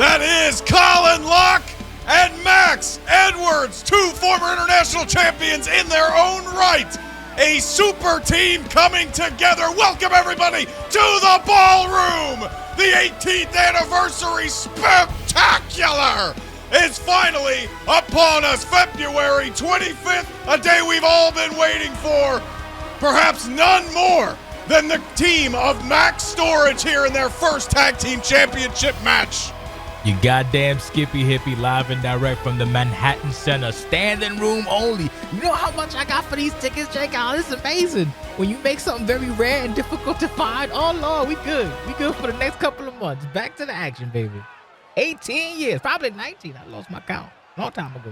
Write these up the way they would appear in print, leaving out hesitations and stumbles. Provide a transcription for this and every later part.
That is Colin Locke and Max Edwards, two former international champions in their own right. A super team coming together. Welcome everybody to the ballroom. The 18th anniversary spectacular is finally upon us. February 25th, a day we've all been waiting for. Perhaps none more than the team of Maxx Storage here in their first tag team championship match. You goddamn Skippy Hippie, live and direct from the Manhattan Center, standing room only. You know how much I got for these tickets, Jake? Oh, this is amazing. When you make something very rare and difficult to find, oh Lord, we good. We good for the next couple of months. Back to the action, baby. 18 years, probably 19. I lost my count a long time ago.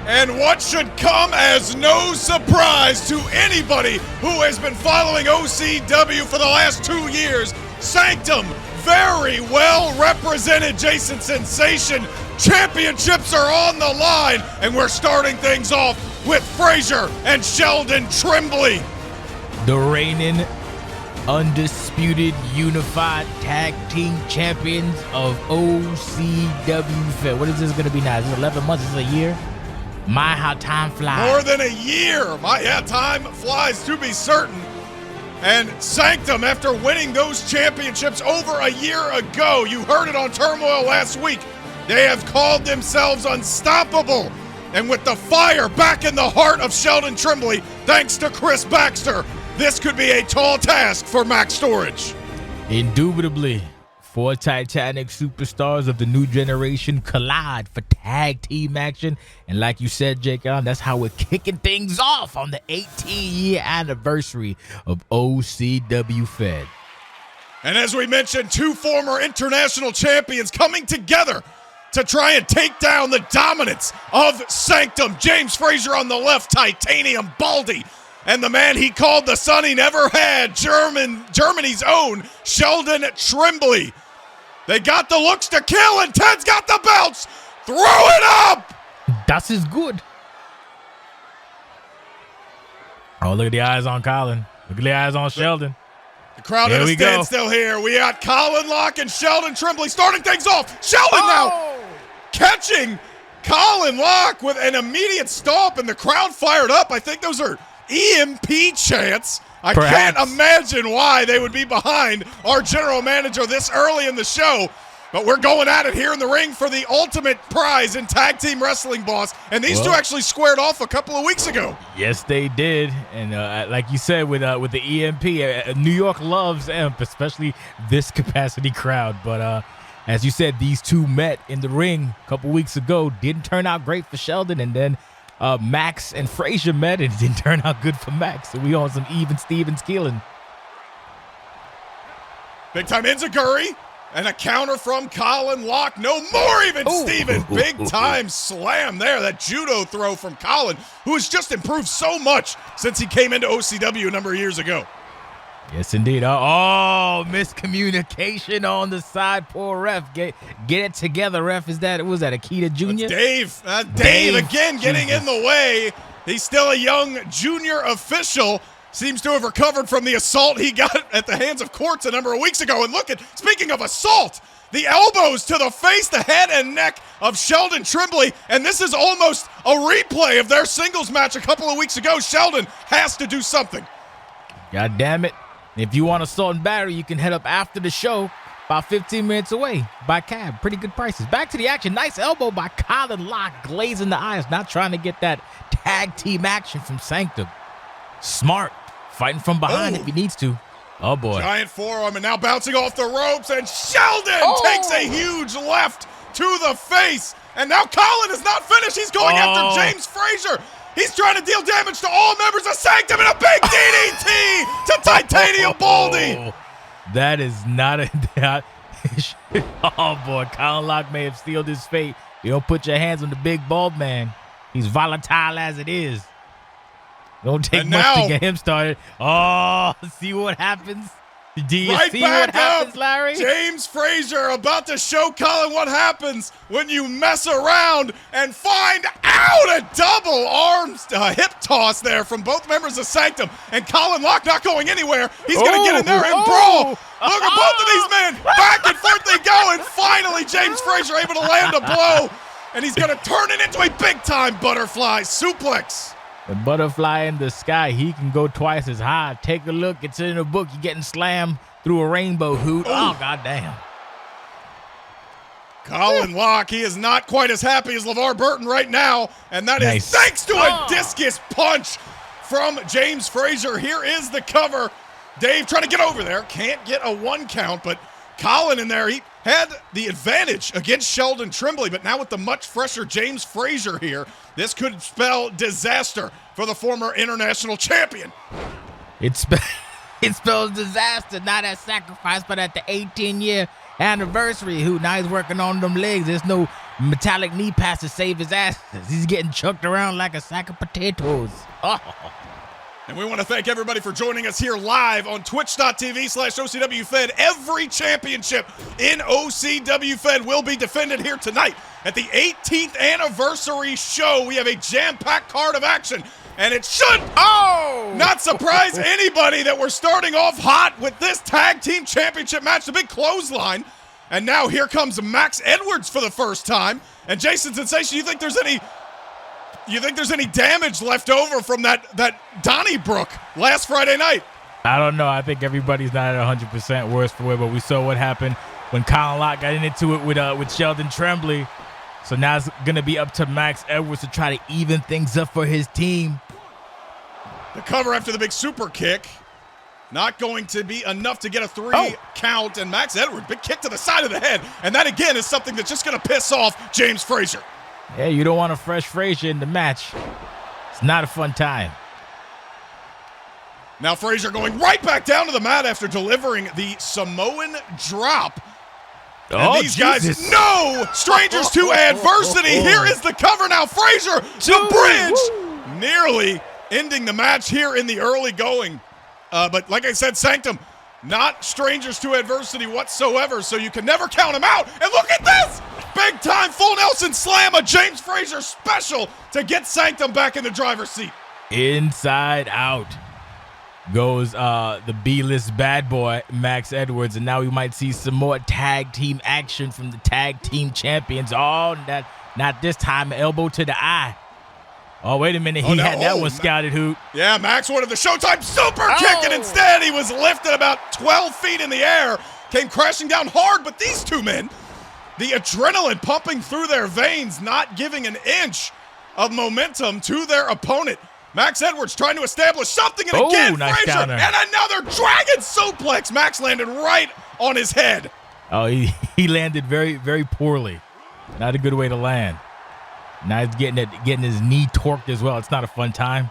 And what should come as no surprise to anybody who has been following OCW for the last 2 years, SANCTUM, very well represented. Jason Sensation, championships are on the line, and we're starting things off with Frazier and Sheldon Trimbley. The reigning, undisputed, unified tag team champions of OCWFED. What is this going to be now? Is it 11 months? Is it a year? My, how time flies. More than a year. Time flies to be certain. And SANCTUM, after winning those championships over a year ago, you heard it on Turmoil last week, they have called themselves unstoppable. And with the fire back in the heart of Sheldon Trimbley, thanks to Chris Baxter, this could be a tall task for Maxx Storage. Indubitably. Four Titanic superstars of the new generation collide for tag team action. And like you said, Jake, that's how we're kicking things off on the 18-year anniversary of OCWFED. And as we mentioned, two former international champions coming together to try and take down the dominance of SANCTUM. James Frazier on the left, Titanium Baldy. And the man he called the son he never had, Germany's own Sheldon Trimbley. They got the looks to kill, and Ted's got the belts. Throw it up! Das is good. Oh, look at the eyes on Colin. Look at the eyes on Sheldon. The crowd at a standstill here. We got Colin Locke and Sheldon Trimbley starting things off. Sheldon now catching Colin Locke with an immediate stomp, and the crowd fired up. I think those are EMP chants. I can't imagine why they would be behind our general manager this early in the show. But we're going at it here in the ring for the ultimate prize in tag team wrestling, boss. And these two actually squared off a couple of weeks ago. Yes, they did. And like you said, with the EMP, New York loves EMP, especially this capacity crowd. But as you said, these two met in the ring a couple weeks ago. Didn't turn out great for Sheldon. And then Max and Frazier met, and it didn't turn out good for Max. So we on some even Stevens killing. Big time enziguri and a counter from Colin Locke. No more even Steven. Big time slam there. That judo throw from Colin, who has just improved so much since he came into OCW a number of years ago. Yes, indeed. Oh, miscommunication on the side. Poor ref. Get it together, ref. Was that Akita Jr.? That's Dave again getting in the way. He's still a young junior official. Seems to have recovered from the assault he got at the hands of Courts a number of weeks ago. And look at, speaking of assault, the elbows to the face, the head and neck of Sheldon Trimbley. And this is almost a replay of their singles match a couple of weeks ago. Sheldon has to do something. God damn it. If you want assault and battery, you can head up after the show, about 15 minutes away by cab. Pretty good prices. Back to the action. Nice elbow by Colin Locke, glazing the eyes, not trying to get that tag team action from Sanctum. Smart, fighting from behind if he needs to. Oh, boy. Giant forearm, and now bouncing off the ropes, and Sheldon takes a huge left to the face. And now Colin is not finished. He's going after James Frazier. He's trying to deal damage to all members of Sanctum, and a big DDT to Titanium Baldy. That is not a... Oh, boy. Colin Locke may have sealed his fate. You don't put your hands on the big bald man. He's volatile as it is. Don't take much to get him started. Oh, see what happens? Do you see what happens, Larry? James Frazier about to show Colin what happens when you mess around and find out a double arms hip toss there from both members of Sanctum. And Colin Locke not going anywhere. He's going to get in there and brawl. Look at both of these men. Back and forth they go. And finally, James Frazier able to land a blow. And he's going to turn it into a big-time butterfly suplex. The butterfly in the sky, he can go twice as high. Take a look. It's in the book. You're getting slammed through a rainbow hoot. Oh, goddamn. Colin Locke, he is not quite as happy as LeVar Burton right now. And that is thanks to a discus punch from James Frazier. Here is the cover. Dave trying to get over there. Can't get a 1 count, but Colin in there, he had the advantage against Sheldon Tremblay, but now with the much fresher James Frazier here, this could spell disaster for the former international champion. It spells disaster, not at Sacrifice, but at the 18-year anniversary. Now he's working on them legs. There's no metallic knee pass to save his ass. He's getting chucked around like a sack of potatoes. Oh. And we want to thank everybody for joining us here live on twitch.tv/OCWFED. Every championship in OCWFED will be defended here tonight at the 18th anniversary show. We have a jam-packed card of action, and it should not surprise anybody that we're starting off hot with this tag team championship match, the big clothesline. And now here comes Max Edwards for the first time. And Jason Sensation, you think there's any damage left over from that Donnybrook last Friday night? I don't know. I think everybody's not at 100% worse for wear, but we saw what happened when Colin Locke got into it with Sheldon Tremblay. So now it's going to be up to Max Edwards to try to even things up for his team. The cover after the big super kick. Not going to be enough to get a 3 count. And Max Edwards, big kick to the side of the head. And that, again, is something that's just going to piss off James Frazier. Yeah, you don't want a fresh Frazier in the match. It's not a fun time. Now Frazier going right back down to the mat after delivering the Samoan drop. And these guys, no strangers to adversity. Here is the cover now. Frazier, the bridge, nearly ending the match here in the early going. But like I said, Sanctum, not strangers to adversity whatsoever, so you can never count them out. And look at this! Big time full Nelson slam, a James Frazier special to get Sanctum back in the driver's seat. Inside out goes the B-list bad boy, Max Edwards. And now we might see some more tag team action from the tag team champions. Oh, not this time, elbow to the eye. Oh, wait a minute. He had that one scouted, Hoot. Yeah, Max wanted the Showtime super kick, and instead he was lifted about 12 feet in the air, came crashing down hard. But these two men, the adrenaline pumping through their veins, not giving an inch of momentum to their opponent. Max Edwards trying to establish something, and again, nice Frazier, counter. and another dragon suplex. Max landed right on his head. Oh, he landed very, very poorly. Not a good way to land. Now he's getting his knee torqued as well. It's not a fun time.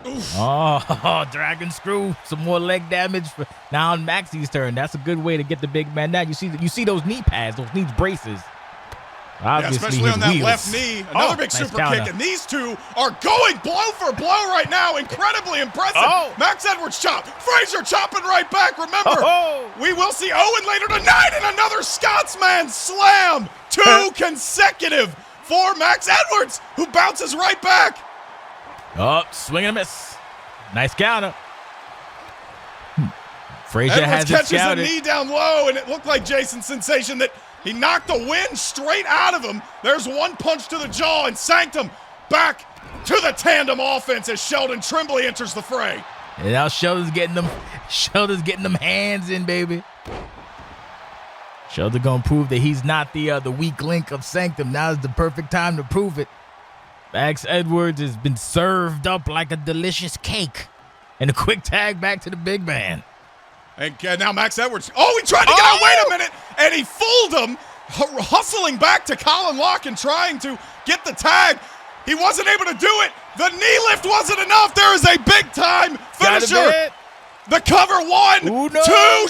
Oof. Oh, dragon screw. Some more leg damage for now on Maxie's turn. That's a good way to get the big man down. You see those knee pads, those knee braces. Obviously, especially on that wheels. left knee. Another big super kick, and these two are going blow for blow right now. Incredibly impressive. Max Edwards chop. Frazier chopping right back. Remember, we will see Owen later tonight, and another Scotsman slam. 2 consecutive for Max Edwards, who bounces right back. Swing and a miss. Nice counter. Frazier Edwards has it catches scouted. a knee down low, and it looked like Jason Sensation that he knocked the wind straight out of him. There's one punch to the jaw, and Sanctum back to the tandem offense as Sheldon Tremblay enters the fray. And now Sheldon's getting them hands in, baby. Sheldon gonna prove that he's not the weak link of Sanctum. Now is the perfect time to prove it. Max Edwards has been served up like a delicious cake. And a quick tag back to the big man. And now Max Edwards. Oh, he tried to get out. Wait a minute. And he fooled him, hustling back to Colin Locke and trying to get the tag. He wasn't able to do it. The knee lift wasn't enough. There is a big-time finisher. The cover, 1, 2.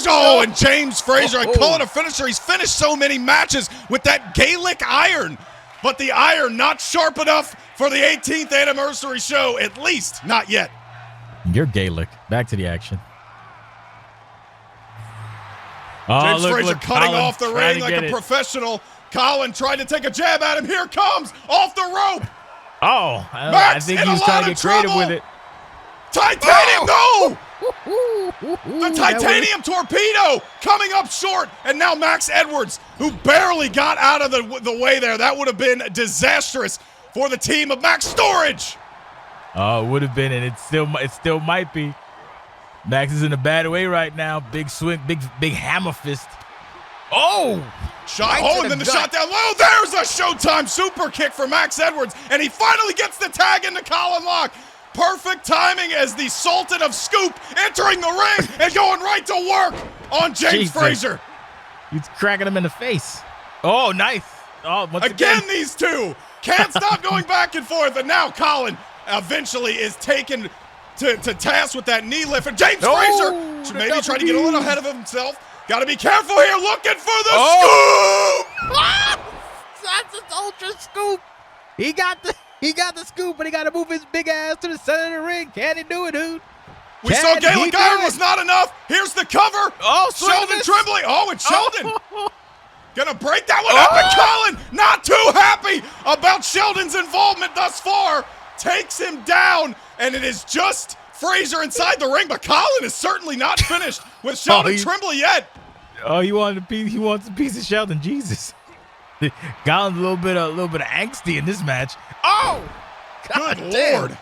Oh, and James Frazier, I call it a finisher. He's finished so many matches with that Gaelic iron. But the iron not sharp enough for the 18th anniversary show, at least not yet. You're Gaelic. Back to the action. James Frazier cutting off the ring like a professional. Colin tried to take a jab at him. Here comes off the rope. Oh, I think he was trying to get creative with it. Titanium, no! The titanium torpedo coming up short. And now Max Edwards, who barely got out of the way there. That would have been disastrous for the team of Maxx Storage. Oh, it would have been, and it still might be. Max is in a bad way right now. Big swing, big hammer fist. Oh! Shot. Oh, and then the shot down low. There's a Showtime super kick for Max Edwards, and he finally gets the tag into Colin Locke. Perfect timing as the Sultan of Scoop entering the ring and going right to work on James Frazier. He's cracking him in the face. Oh, nice. Oh, once again, these two can't stop going back and forth, and now Colin eventually is taken to task with that knee lift. And James Frazier should maybe try to get a little ahead of himself. Got to be careful here, looking for the scoop. That's an ultra scoop. He got the scoop, but he got to move his big ass to the center of the ring. Can he do it, dude? We saw Gaelic Iron was not enough. Here's the cover. Oh, Sheldon Tremblay. Oh, it's Sheldon. Gonna break that one up, and Colin not too happy about Sheldon's involvement thus far. Takes him down, and it is just Frazier inside the ring, but Colin is certainly not finished with Sheldon Tremblay yet. Oh, he wants a piece of Sheldon. Jesus. Colin's a little bit of angsty in this match. Oh, good Lord.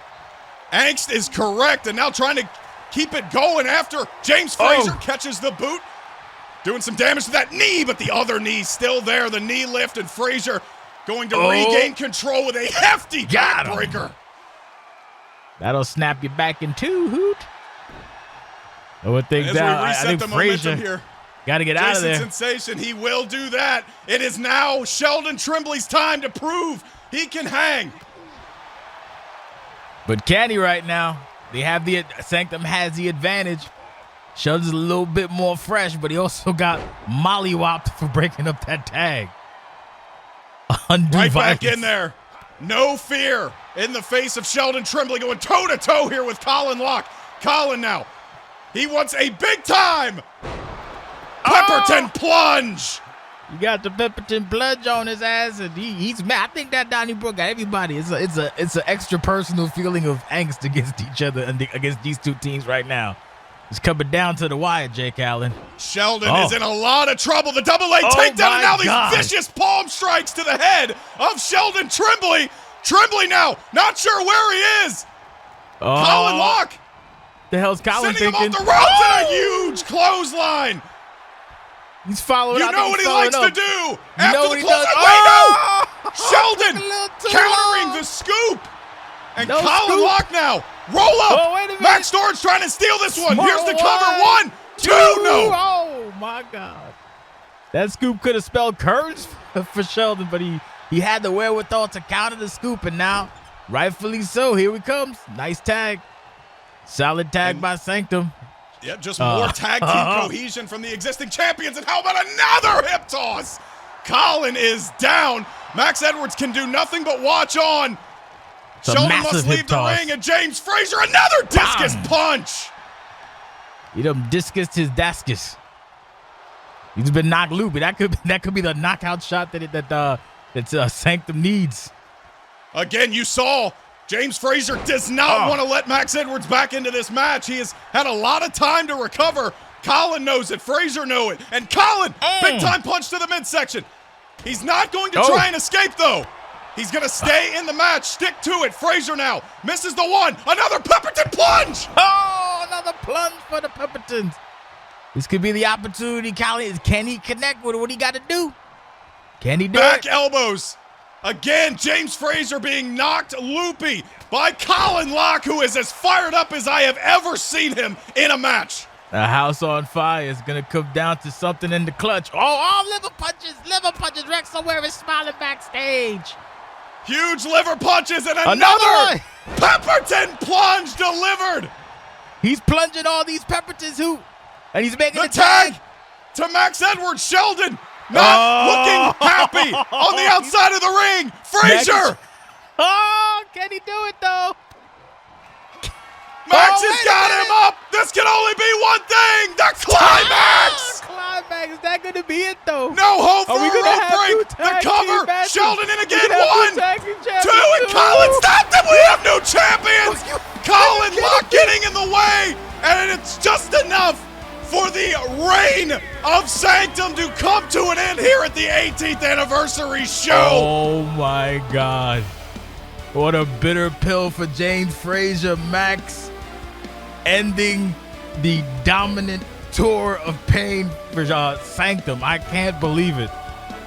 Angst is correct, and now trying to keep it going after James Frazier catches the boot. Doing some damage to that knee, but the other knee still there. The knee lift, and Frazier going to regain control with a hefty backbreaker. That'll snap you back in two, Hoot. I think Frazier got to get out of there. Sensation, he will do that. It is now Sheldon Tremblay's time to prove he can hang. But can he right now? Sanctum has the advantage. Sheldon's a little bit more fresh, but he also got mollywopped for breaking up that tag. Right back in there. No fear in the face of Sheldon Tremblay, going toe-to-toe here with Colin Locke. Colin now, he wants a big-time Pepperton plunge. You got the Pepperton plunge on his ass, and he's mad. I think that Donnie Brook got everybody. It's an extra personal feeling of angst against each other and against these two teams right now. It's coming down to the wire, Jake Allen. Sheldon is in a lot of trouble. The double leg takedown, and now these vicious palm strikes to the head of Sheldon Tremblay. Tremblay now, not sure where he is. Colin Locke. The hell's Colin thinking? Sending him off the ropes and a huge clothesline. He's following. You know what he likes to do. After the clothesline. Sheldon countering the scoop. And Colin Locke now. Roll up. Wait a minute. Maxx Storage trying to steal this one. Here's the cover. 1, 2, no. Oh, my God. That scoop could have spelled curves for Sheldon, but he had the wherewithal to counter the scoop, and now, rightfully so, here he comes. Nice tag. Solid tag by Sanctum. Yeah, just more tag team cohesion from the existing champions. And how about another hip toss? Colin is down. Max Edwards can do nothing but watch on. Sheldon must leave the ring, and James Frazier, another discus punch. He done discused his dascus. He's been knocked loopy. That could be the knockout shot that Sanctum needs. Again, you saw James Frazier does not want to let Max Edwards back into this match. He has had a lot of time to recover. Colin knows it. Frazier knows it. And Colin, big time punch to the midsection. He's not going to try and escape, though. He's going to stay in the match. Stick to it. Frazier now misses the one. Another Pepperton plunge. Oh, another plunge for the Peppertons. This could be the opportunity. Can he connect with what he got to do? Can he do Back it? elbows. Again, James Frazier being knocked loopy by Colin Locke, who is as fired up as I have ever seen him in a match. A house on fire is going to come down to something in the clutch. Oh, liver punches. Liver punches. Rex somewhere is smiling backstage. Huge liver punches and another Pepperton plunge delivered. He's plunging all these Peppertons and he's making the tag to Max Edwards. Sheldon not looking happy on the outside of the ring. Frazier. Can he do it though? Max has got him up. This can only be one thing. The climax. Climax. Is that going to be it though? No hope for a rope break. The cover. Sheldon in again. 1, 2, and Colin stopped him. We have new champions. Colin Locke getting in the way, and it's just enough for the reign of Sanctum to come to an end here at the 18th anniversary show. Oh my God. What a bitter pill for James Frazier. Max ending the dominant tour of pain for Sanctum. I can't believe it.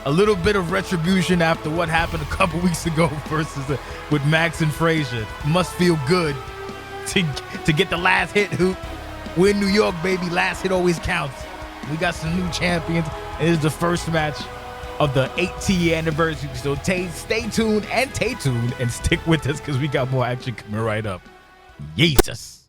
A little bit of retribution after what happened a couple weeks ago versus with Max and Frazier. Must feel good to get the last hit. We're in New York, baby. Last hit always counts. We got some new champions. It is the first match of the 18th anniversary. So stay tuned and stick with us because we got more action coming right up. Jesus.